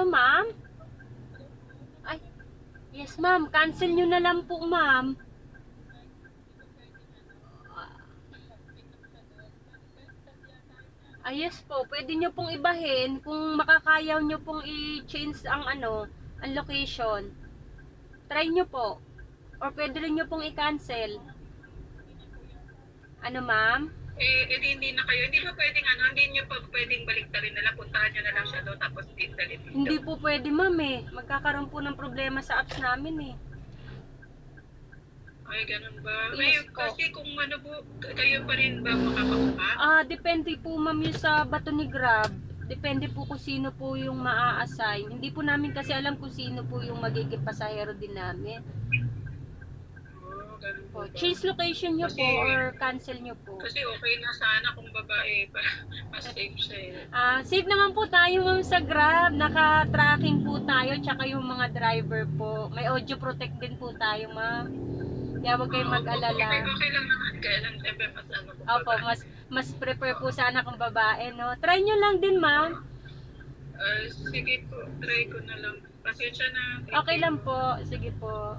ma'am? Ay, yes ma'am, cancel nyo na lang po ma'am. Yes po, pwede nyo pong ibahin kung makakayaw nyo pong i-change ang ang location. Try nyo po. Or pwede rin nyo pong i-cancel. Ano ma'am? Hindi na kayo, hindi ba pwedeng hindi nyo pa pwedeng baliktarin na lang, puntahan nyo na lang siya doon tapos dalhin dito? Hindi po pwede ma'am eh. Magkakaroon po ng problema sa apps namin eh. Ay, ganun ba? Yes po. Kasi kung po, kayo pa rin ba makakakuha? Depende po ma'am yung sa bato ni Grab. Depende po kung sino po yung maa-assign. Hindi po namin kasi alam kung sino po yung magiging pasahero din namin. Ganun po. Change location nyo po or cancel nyo po. Kasi okay na sana kung babae pa. Mas safe siya eh. Safe naman po tayo ma'am sa Grab. Naka-tracking po tayo tsaka yung mga driver po. May audio protect din po tayo ma'am. Kaya huwag kayong mag-alala. Okay lang naman. Kaya lang siyempre mas Opo, mas prefer po sana kung babae, no? Try nyo lang din ma'am. Sige po, try ko na lang. Pasensya na. Okay lang po. Sige po.